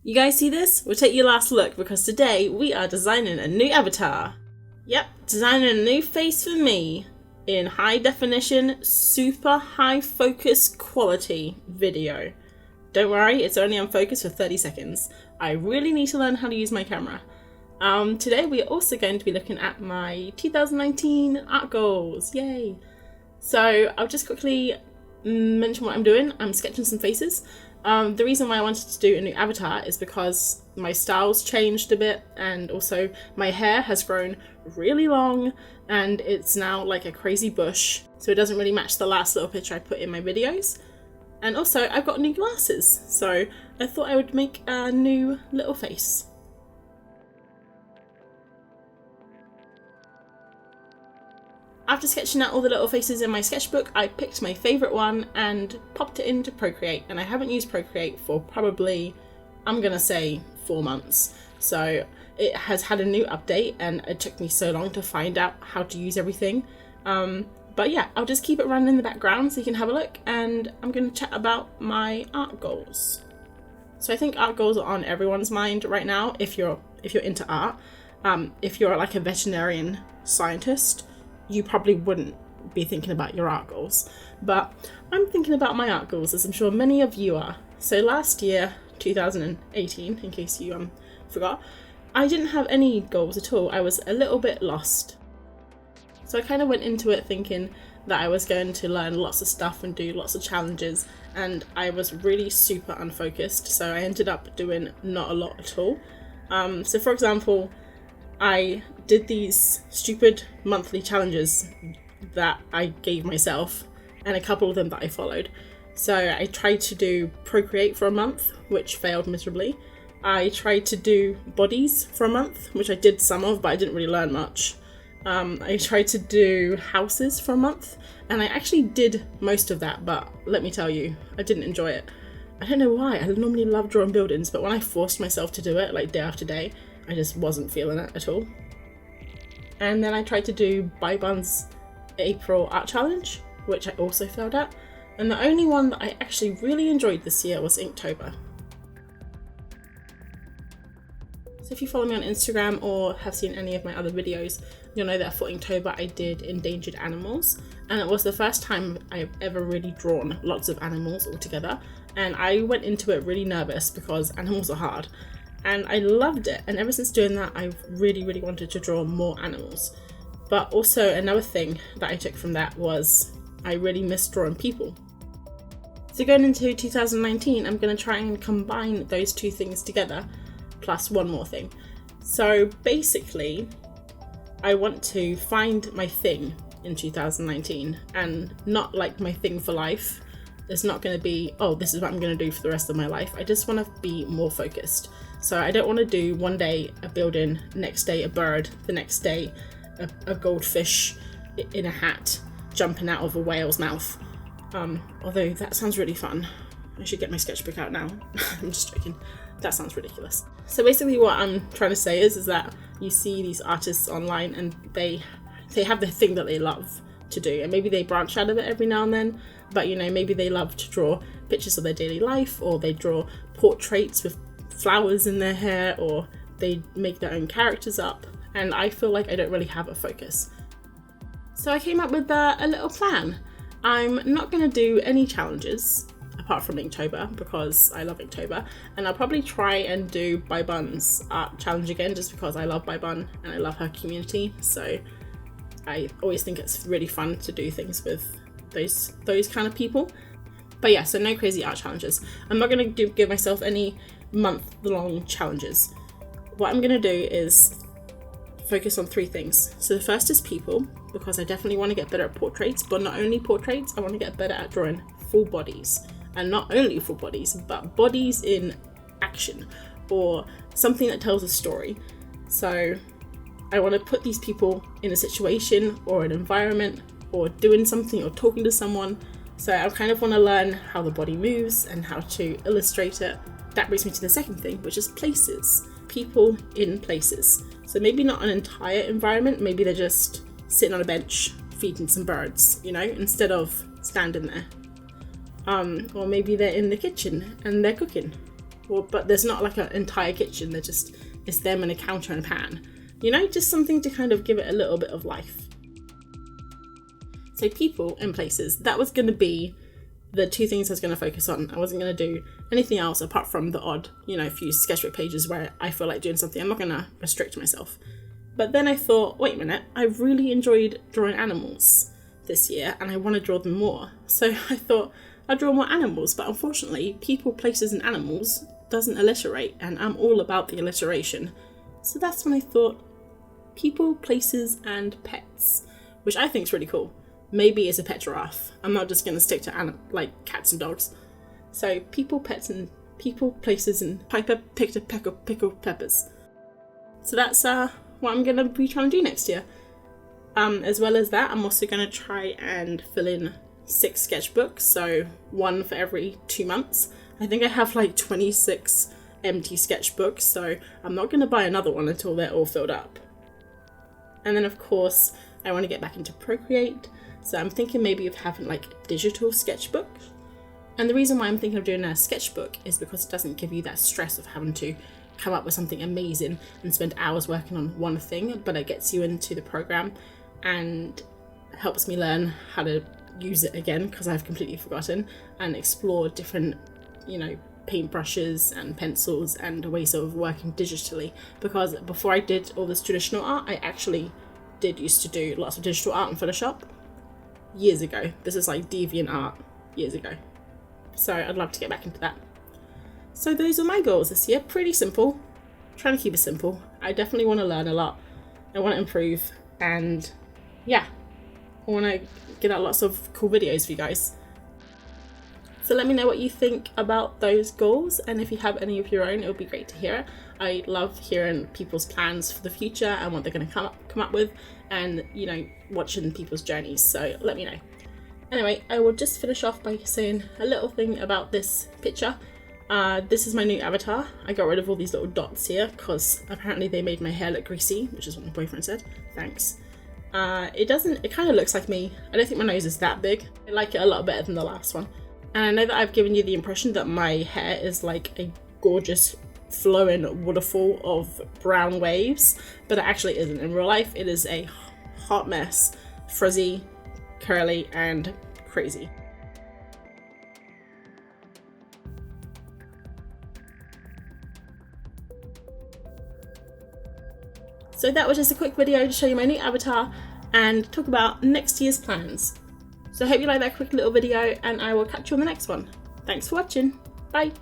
You guys see this? We'll take your last look because today we are designing a new avatar. Yep, designing a new face for me in high definition, super high focus quality video. Don't worry, it's only unfocused for 30 seconds. I really need to learn how to use my camera. Today we are also going to be looking at my 2019 art goals. Yay! So I'll just quickly mention what I'm doing. I'm sketching some faces. The reason why I wanted to do a new avatar is because my style's changed a bit, and also my hair has grown really long and it's now like a crazy bush, so it doesn't really match the last little picture I put in my videos. And also I've got new glasses, so I thought I would make a new little face. After sketching out all the little faces in my sketchbook, I picked my favourite one and popped it into Procreate, and I haven't used Procreate for probably, I'm gonna say, 4 months. So it has had a new update and it took me so long to find out how to use everything. But yeah, I'll just keep it running in the background so you can have a look, and I'm gonna chat about my art goals. So I think art goals are on everyone's mind right now if you're into art. If you're like a veterinarian scientist, you probably wouldn't be thinking about your art goals, but I'm thinking about my art goals, as I'm sure many of you are. So last year, 2018, in case you forgot, I didn't have any goals at all. I was a little bit lost. So I kind of went into it thinking that I was going to learn lots of stuff and do lots of challenges, and I was really super unfocused, so I ended up doing not a lot at all. So for example, I did these stupid monthly challenges that I gave myself, and a couple of them that I followed. So I tried to do Procreate for a month, which failed miserably. I tried to do bodies for a month, which I did some of, but I didn't really learn much. I tried to do houses for a month, and I actually did most of that, but let me tell you, I didn't enjoy it. I don't know why. I normally love drawing buildings, but when I forced myself to do it, like day after day, I just wasn't feeling it at all. And then I tried to do Bun's April art challenge, which I also failed at. And the only one that I actually really enjoyed this year was Inktober. So if you follow me on Instagram or have seen any of my other videos, you'll know that for Inktober I did endangered animals, and it was the first time I've ever really drawn lots of animals all together. And I went into it really nervous because animals are hard. And I loved it, and ever since doing that I've really wanted to draw more animals. But also another thing that I took from that was I really miss drawing people. So going into 2019, I'm going to try and combine those two things together, plus one more thing. So basically, I want to find my thing in 2019, and not like my thing for life. It's not going to be, oh, this is what I'm going to do for the rest of my life. I just want to be more focused. So I don't want to do one day a building, next day a bird, the next day a goldfish in a hat jumping out of a whale's mouth. Although that sounds really fun. I should get my sketchbook out now. I'm just joking. That sounds ridiculous. So basically what I'm trying to say is that you see these artists online and they have the thing that they love to do, and maybe they branch out of it every now and then, but you know, maybe they love to draw pictures of their daily life, or they draw portraits with flowers in their hair, or they make their own characters up, and I feel like I don't really have a focus. So I came up with a little plan. I'm not going to do any challenges apart from Inktober because I love Inktober, and I'll probably try and do Bun's art challenge again just because I love Bun and I love her community. So I always think it's really fun to do things with those kind of people. But yeah, so no crazy art challenges. I'm not going to give myself any month-long challenges. What I'm going to do is focus on 3 things. So the first is people, because I definitely want to get better at portraits, but not only portraits, I want to get better at drawing full bodies. And not only full bodies, but bodies in action, or something that tells a story. So I want to put these people in a situation or an environment, or doing something or talking to someone. So I kind of want to learn how the body moves and how to illustrate it. That brings me to the second thing, which is places. People in places. So maybe not an entire environment, maybe they're just sitting on a bench feeding some birds, you know, instead of standing there. Or maybe they're in the kitchen and they're cooking. people, but there's not like an entire kitchen. They're just, it's them and a counter and a pan. You know, just something to kind of give it a little bit of life. So people and places, that was going to be the two things I was going to focus on. I wasn't going to do anything else apart from the odd, you know, few sketchbook pages where I feel like doing something. I'm not going to restrict myself. But then I thought, wait a minute, I really enjoyed drawing animals this year and I want to draw them more. So I thought I'd draw more animals, but unfortunately people, places and animals doesn't alliterate, and I'm all about the alliteration. So that's when I thought people, places and pets, which I think is really cool. Maybe it's a pet giraffe. I'm not just going to stick to like cats and dogs. So people, pets and people, places and pickled peppers. So that's what I'm going to be trying to do next year. As well as that, I'm also going to try and fill in 6 sketchbooks. So 1 for every 2 months. I think I have like 26 empty sketchbooks. So I'm not going to buy another one until they're all filled up. And then of course, I want to get back into Procreate. So I'm thinking maybe of having like a digital sketchbook. And the reason why I'm thinking of doing a sketchbook is because it doesn't give you that stress of having to come up with something amazing and spend hours working on one thing, but it gets you into the program and helps me learn how to use it again, because I've completely forgotten, and explore different, you know, paintbrushes and pencils and ways of working digitally. Because before I did all this traditional art, I actually did used to do lots of digital art in Photoshop years ago. This is like deviant art years ago. So I'd love to get back into that. So those are my goals this year. Pretty simple. Trying to keep it simple. I definitely want to learn a lot. I want to improve, and yeah, I want to get out lots of cool videos for you guys. So let me know what you think about those goals, and if you have any of your own, it would be great to hear it. I love hearing people's plans for the future and what they're going to come up with, and, you know, watching people's journeys. So let me know. Anyway, I will just finish off by saying a little thing about this picture. This is my new avatar. I got rid of all these little dots here because apparently they made my hair look greasy, which is what my boyfriend said. Thanks. It kind of looks like me. I don't think my nose is that big. I like it a lot better than the last one. And I know that I've given you the impression that my hair is like a gorgeous flowing waterfall of brown waves, but it actually isn't. In real life, it is a hot mess, frizzy, curly, and crazy. So that was just a quick video to show you my new avatar and talk about next year's plans. So I hope you like that quick little video, and I will catch you on the next one. Thanks for watching. Bye.